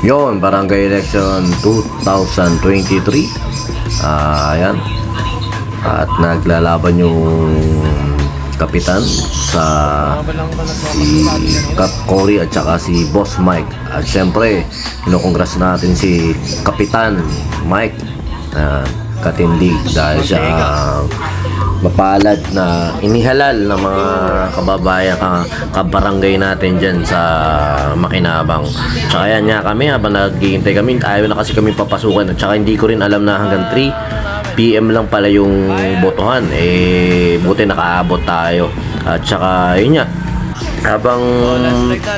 Yon, Barangay Election 2023. Ayan. At naglalaban yung kapitan sa si Cap Cory at saka si Boss Mike. At syempre, kinukongras natin si Kapitan Mike Katindig dahil siya mapalad na inihalal ng mga kababayan kabarangay natin dyan sa Makinabang. Tsaka yan nga kami, habang naghihintay kami, ayaw na kasi kami papasukan. At tsaka hindi ko rin alam na hanggang 3 PM lang pala yung botohan. Buti nakaabot tayo. At tsaka yun nga, habang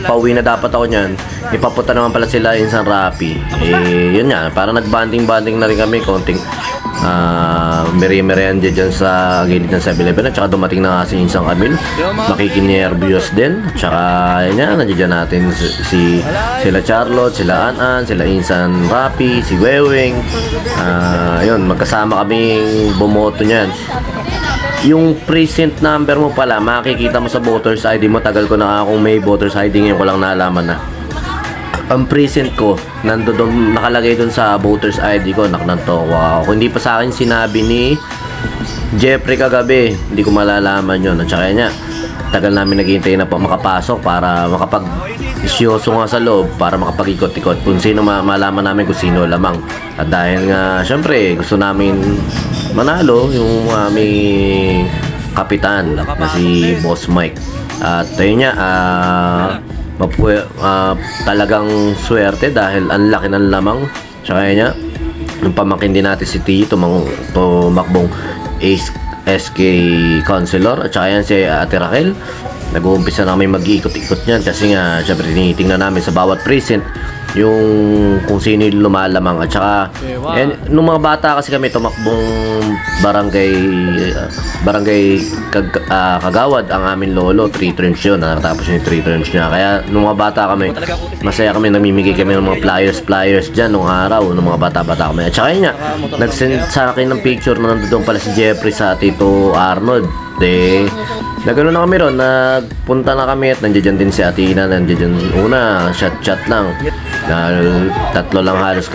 pauwi na dapat ako nyan, ipapunta naman pala sila Insan Rapi. Yun nga, parang nagbanding-banding na rin kami, konting meri-merian dyan sa gilid ng 7-Eleven. At saka dumating na kasi Insan Camille, makikinervyos din. At saka yun nga, nandiyan natin sila Charlotte, sila Anan, sila Insan Rapi, si Weweng. Yun, magkasama kaming bumoto nyan. Yung precinct number mo pala, makikita mo sa voters ID mo. Tagal ko na akong may voters ID, ngayon ko lang nalaman na ang precinct ko nandoon, nakalagay doon sa voters ID ko. Wow, kung hindi pa sa akin sinabi ni Jeffrey kagabi, hindi ko malalaman yun. At saka niya, tagal namin naghihintay na po makapasok para makapag-isyoso nga sa loob, para makapag-ikot-ikot kung sino, malaman namin kung sino lamang. At dahil nga syempre gusto namin manalo yung aming kapitan na si Boss Mike. At ayun nga, talagang swerte dahil ang laki ng lamang. Tsaka niya, yung pamangkin din natin si Tito tumakbong SK Councilor. At saka yan si Ate Raquel, nag-uumpisa na kami mag-iikot-ikot niyan kasi nga syempre tinitingnan namin sa bawat precinct yung kung sino yung lumalamang. At saka nung mga bata kasi kami tumakbong barangay Kagawad, ang amin lolo 3 terms yun, natapos yung 3 terms niya. Kaya nung mga bata kami, masaya kami, namimigay kami ng mga flyers dyan nung araw, nung mga bata kami. At saka yun nga, nag-send sa akin ng picture na nandoon pala si Jeffrey sa Tito Arnold. Nagano na kami ron, nagpunta na kami at nandiyan din si Atina, nandiyan una, chat lang. Apat lang halos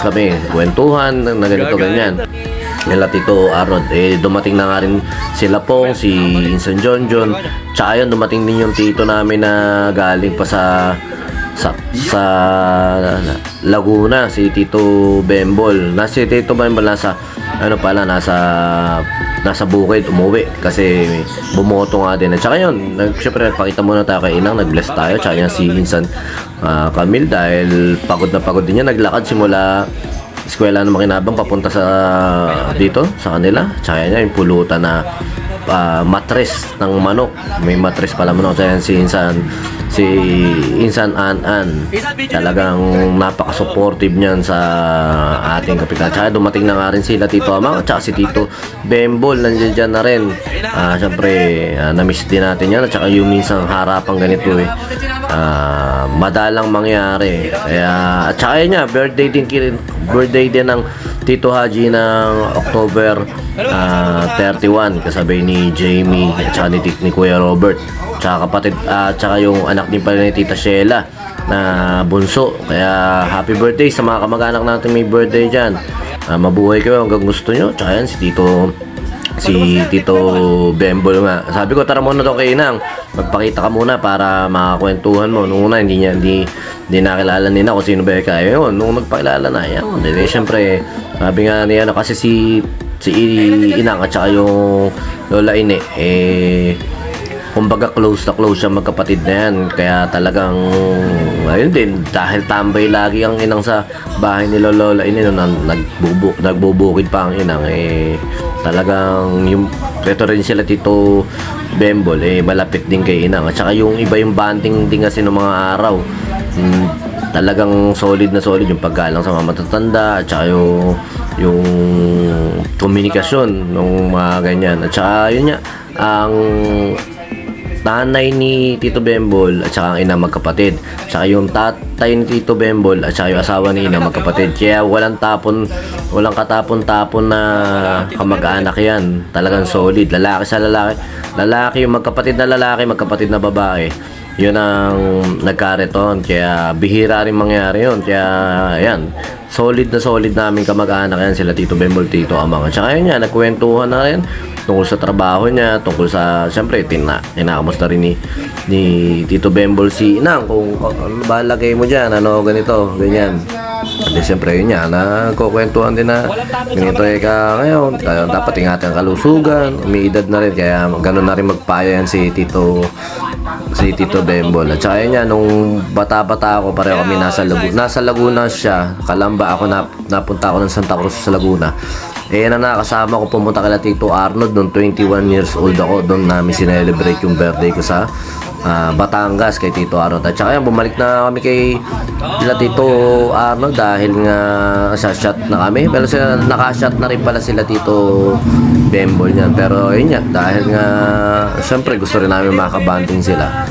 kami, kwentuhan na ganito ganyan. Nila Tito Arnold, dumating na nga rin sila Pong, si Insan John, tsaka yun, dumating din yung tito namin na galing pa sa Laguna, si Tito Bembol. Si Tito Bembol nasa bukid, umuwi kasi bumoto nga din. At saka yun, syempre nagpakita muna tayo kay Inang, nag-bless tayo. Tsaka yan si Insan Camille, dahil pagod na pagod din niya, naglakad simula eskwela ng Makinabang papunta dito sa kanila. Tsaka yan yung pulutan na matres ng manok, may matres pala manok. Tsaka yan si Insan Anan, talagang napaka-supportive niyan sa ating kapitan. Tsaka dumating na nga rin sila Tito Amang at si Tito Bembol, nandiyan na rin. Syempre na-miss din natin yan. At saka yung minsan harapang ganito madalang mangyari. Kaya at saka yun nga, birthday din ng Tito Haji ng October 31, kasabay ni Jamie at saka ni Kuya Robert, tsaka kapatid, tsaka yung anak din pala ni Tita Sheila na bunso. Kaya happy birthday sa mga kamag-anak natin may birthday dyan. Mabuhay kayo hanggang gusto nyo. Tsaka yan si Tito Bembol nga. Sabi ko, tara muna daw kay Inang, magpakita ka muna para makakwentuhan mo. Nung una hindi nakilala nila kung sino ba kaya yun. Nung nagpakilala na yan, siyempre sabi nga niya kasi si Inang at saka yung Lola Ine, kumbaga close siya, magkapatid na yan. Kaya talagang ayun din, dahil tambay lagi ang Inang sa bahay ni Lola Ine, nagbubukid pa ang Inang, talagang yung ito rin sila Tito Bembol, malapit din kay Inang. At saka yung iba, yung banding din kasi ng mga araw, talagang solid yung paggalang sa mga matatanda. At saka yung komunikasyon ng mga ganyan. At saka yun nga, ang nanay ni Tito Bembol at saka ang ina magkapatid. At saka yung tatay ni Tito Bembol at saka yung asawa ni ina magkapatid. Kaya walang katapon-tapon na kamag-anak yan. Talagang solid. Lalaki sa lalaki. Lalaki yung magkapatid na lalaki, magkapatid na babae. yun ang nagkariton. Kaya bihira rin mangyari yun. Kaya ayan, solid namin kamag-anak yan, sila Tito Bembol, Tito Amang. At saka yun yan, nagkwentuhan na rin tungkol sa trabaho niya, tungkol sa, siyempre, kinakamusta rin ni Tito Bembol si Inang, kung ano ba lagay mo dyan, ano, ganito, ganyan. Hindi, siyempre, yun yan, nagkukwentuhan din na ganito ka ngayon, kaya dapat ingatan ang kalusugan, umiidad na rin, kaya gano'n na rin magpaya yan si Tito Bembol. At saka yun yan, nung bata-bata ako, pareho kami nasa Laguna siya, Kalamba ako, napunta ako ng Santa Cruz sa Laguna. Na nakasama ko, pumunta kala Tito Arnold nung 21 years old ako. Doon namin sinelebrate yung birthday ko sa Batangas kay Tito Arnold. At saka yan, bumalik na kami kay Tito Arnold dahil nga sa shot na kami. Pero nakashot na rin pala sila Tito Bembol niyan. Pero yun nga, dahil nga syempre gusto rin namin makabanding sila,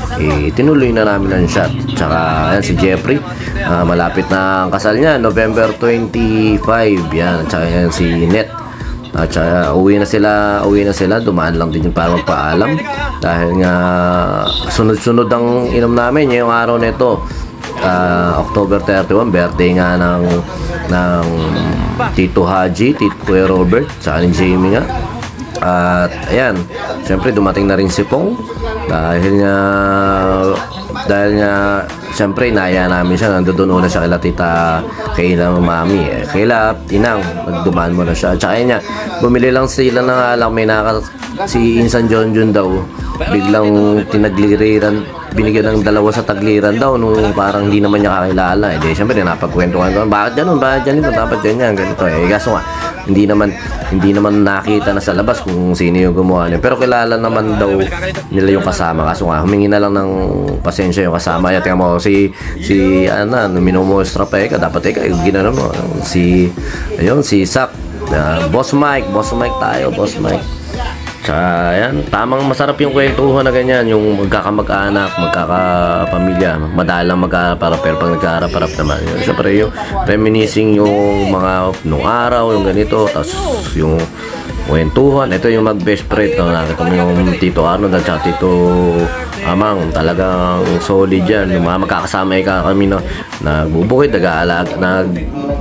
tinuloy na namin ang shot. Tsaka yan, si Jeffrey, malapit na ang kasal niya, November 25 yan. At saka yan si Net. At saka uwi na sila, dumaan lang din yung para magpaalam dahil nga sunod-sunod ang inom namin yung araw nito. October 31, birthday nga ng Tito Haji, Tito Kuya Robert, saka ni Jamie nga. At ayan, syempre dumating na rin si Pong dahil nga syempre inaya namin siya, nandoon una siya kaila mami, kaila Inang, nagdumaan mo na siya. At saka yun nga, bumili lang sila ng alak, si Insan John daw, biglang binigyan ng dalawa sa tagliran daw nung parang hindi naman niya kakilala. Syempre napagkwentuhan ko, bakit ganito, dapat ganyan, ganito. Kaso nga, hindi naman nakita na sa labas kung sino yung gumawa niya. Pero kilala naman daw nila yung kasama. Kaso nga, humingi na lang ng pasensya yung kasama. Tingnan mo, si minumostra pa dapat yung ginano mo. Si Sak, Boss Mike tayo, Boss Mike. Tsaka yan, tamang masarap yung kwentuhan na ganyan, yung magkakamag-anak, magkakapamilya, madalang magkaharap-harap, pero pag nagkaharap-harap naman, yun, syempre yung reminiscing yung mga nung araw, yung ganito, tapos yung kwentuhan. Ito yung mag-best friend, no? Nakita mo yung Tito Arnold at saka Tito Amang, talagang solid yan. Yung mga magkakasama kami nagbubukid,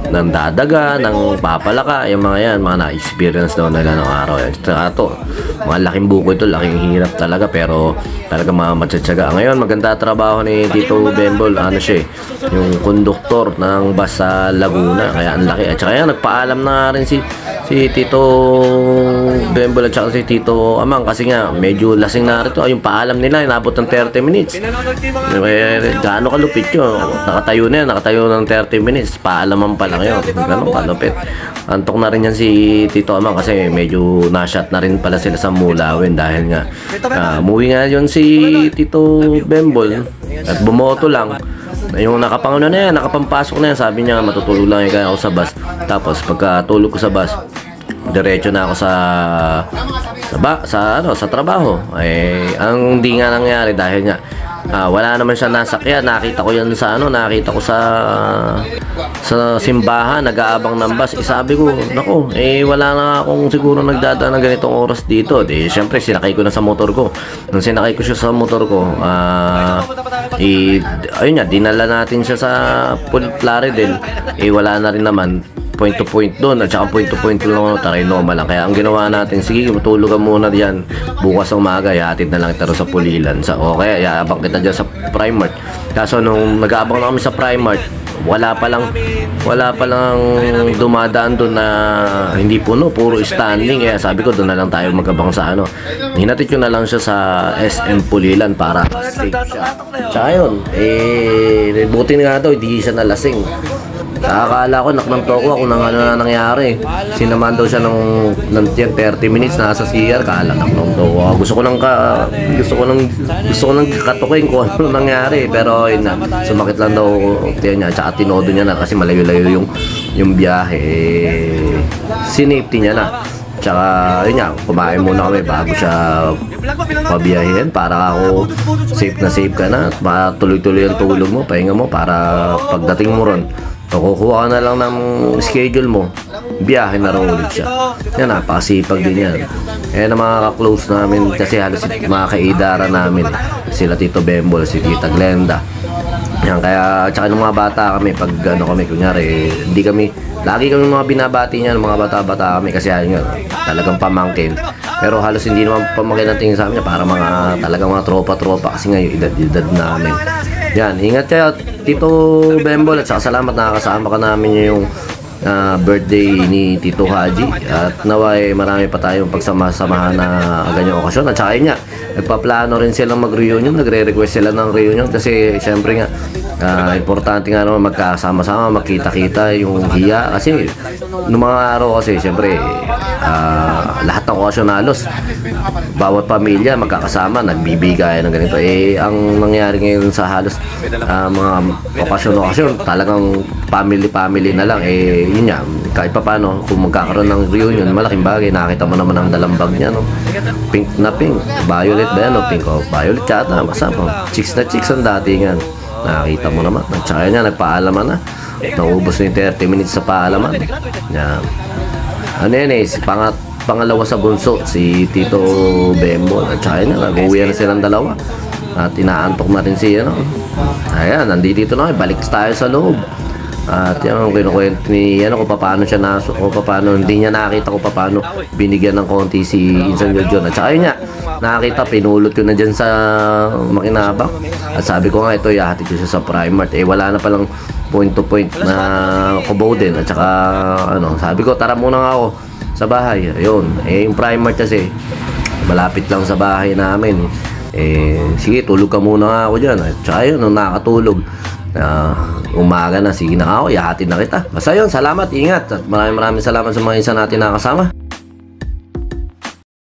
nang dadaga, nang papalaka, yung mga yan, mga na-experience daw nila ng araw. Saka ito, mga laking buko ito, laking hirap talaga, pero talagang mga matsatsaga. Ngayon, maganda trabaho ni Tito Bembol, yung konduktor ng bus sa Laguna, kaya ang laki. At saka yan, nagpaalam na rin si Tito Bembol at saka si Tito Amang, kasi nga medyo lasing na rito. Yung paalam nila, inabot ng 30 minutes. Gaano kalupit yun? Nakatayo ng 30 minutes. Paalaman pa lang yun. Ganun kalupit. Antok na rin yan si Tito Amang kasi medyo na-shot na rin pala sila sa Mulawin dahil nga umuwi nga yun si Tito Bembol at bumoto lang. Yung nakapampasok na yan, sabi niya matutulog lang kaya ako sa bus. Tapos pagkatulog ko sa bus, diretso na ako sa trabaho. Ang di nga nangyari dahil nga wala naman siya nasakyan. Nakita ko yan sa simbahan, nag-aabang ng bus. Sabi ko, nako, wala na akong siguro nagdadaan ng ganitong oras dito. Siyempre sinakay ko na sa motor ko. Nung sinakay ko siya sa motor ko, ayun nga, dinala natin siya sa Plaridel. Wala na rin naman point to point doon, at saka point to point lang Tarinoma lang. Kaya ang ginawa natin, sige, matulog ka muna diyan, bukas ng umaga ihatid na lang kita sa Pulilan, okay, iabang kita dyan sa Primark. Kaso nung nag-aabang na kami sa Primark, wala pa lang dumadaan doon na hindi puno, puro standing. Kaya sabi ko, doon na lang tayo magabang sa hinatid ko na lang siya sa SM Pulilan para safe siya. Tsaka yun, buti nga daw, hindi siya nalasing. Akala ko naknanto ko kung ano na nangyari. Sinaman daw siya ng 30 minutes nasa CR, kala naknanto ko. Gusto ko nang katukin kung ano nangyari, pero yun na, sumakit lang daw tiyan niya, tsaka tinodo niya na kasi malayo-layo yung biyahe. Sinafety niya na. Tsaka yun nga, kumain muna kami bago siya pabiyahin para ako safe ka na, tuloy-tuloy ang tulog mo, pahinga mo, para pagdating mo ron, kukuha ka na lang ng schedule mo. biyahe na raw ulit siya. Yan, napakasipag din yan. Kaya na mga ka-close namin, kasi halos mga kaidara namin, sila Tito Bembol, si Tita Glenda. Yan, kaya tsaka ng mga bata kami, pag ano kami, kunyari, hindi kami, lagi kami mga binabati niya, mga bata-bata kami, kasi ayun nga, talagang pamangkin. Pero halos hindi naman pamangkin ang tingin sa amin, para mga talagang mga tropa-tropa, kasi nga yung edad-edad namin. Yan, ingat kayo, Tito Bembol, at saka salamat nakakasama ka namin yung birthday ni Tito Haji, at naway marami pa tayong pagsama-samahan na ganyang okasyon. At saka yun nga, nagpaplano rin silang mag-reunion, nagre-request sila ng reunion kasi syempre nga importante nga naman magkasama-sama, magkita-kita yung hiya, kasi noong mga araw kasi syempre lahat ng okasyon halos bawat pamilya magkakasama, nagbibigay ng ganito. Ang nangyari ngayon sa halos mga okasyon talagang family na lang. Yun nga, kahit pa paano kung magkakaroon ng reunion, malaking bagay. Nakita mo naman ang dalambag niya, no? Pink na pink, violet ba yan, no? Pink o violet yata, masama, chicks na chicks ang datingan. Nakita mo naman. At saka niya, nagpaalaman na. Naubos na yung 30 minutes sa paalaman. Yan. Ano yan pangalawa sa bunso, si Tito Bembol. At saka niya, nag-uwi na silang dalawa. At inaantok na rin siya, no? Ayan, nandito na. Balik tayo sa loob. At yan, kinukwento ni kung paano siya kung paano hindi niya nakita kung paano binigyan ng konti si Insan Jojon. At saka yun nga, nakakita, pinulot ko na dyan sa Makinabang. At sabi ko nga, ito, ihahatid ko siya sa Primark. Wala na palang point to point na kubaw din. At saka, sabi ko, tara muna nga ako sa bahay. Ayun, yung Primark kasi, malapit lang sa bahay namin. Sige, tulog ka muna nga ako dyan. At saka yun, nung nakatulog, umaga na, sige na ako, ihahatid na kita. Basta yun, salamat, ingat. At maraming salamat sa mga isa natin nakasama.